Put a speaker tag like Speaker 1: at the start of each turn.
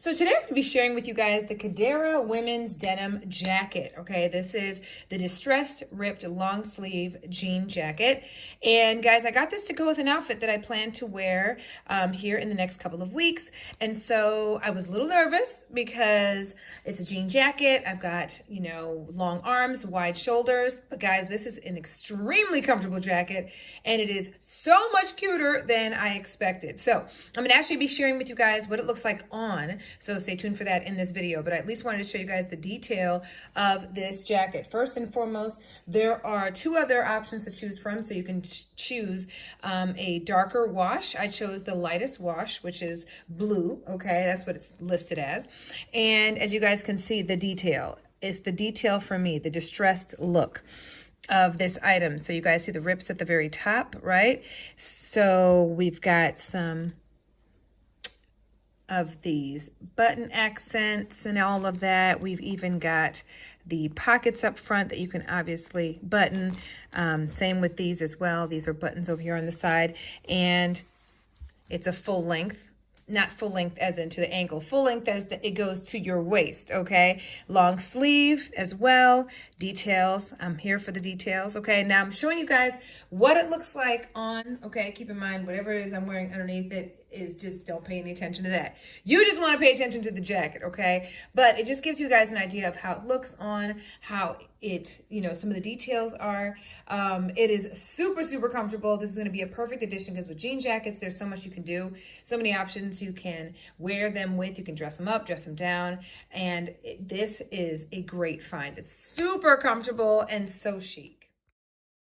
Speaker 1: So today I'm going to be sharing with you guys the Cadera Women's Denim Jacket. Okay, this is the distressed ripped long sleeve jean jacket. And guys, I got this to go with an outfit that I plan to wear here in the next couple of weeks. And so I was a little nervous because it's a jean jacket. I've got, long arms, wide shoulders. But guys, this is an extremely comfortable jacket and it is so much cuter than I expected. So I'm going to actually be sharing with you guys what it looks like on. So stay tuned for that in this video, but I at least wanted to show you guys the detail of this jacket. First and foremost, there are two other options to choose from. So you can choose a darker wash. I chose the lightest wash, which is blue. Okay, that's what it's listed as. And as you guys can see, the detail is the detail for me, the distressed look of this item. So you guys see the rips at the very top, right? So we've got some of these button accents and all of that. We've even got the pockets up front that you can obviously button. Same with these as well. These are buttons over here on the side, and it's a full length. Not full length as into the ankle, full length as it goes to your waist, okay? Long sleeve as well, details. I'm here for the details, okay? Now I'm showing you guys what it looks like on, okay? Keep in mind, whatever it is I'm wearing underneath it is just, don't pay any attention to that. You just want to pay attention to the jacket, okay? But it just gives you guys an idea of how it looks on, how it, some of the details are. It is super, super comfortable. This is going to be a perfect addition because with jean jackets, there's so much you can do, so many options you can wear them with. You can dress them up, dress them down, and this is a great find. It's super comfortable and so chic.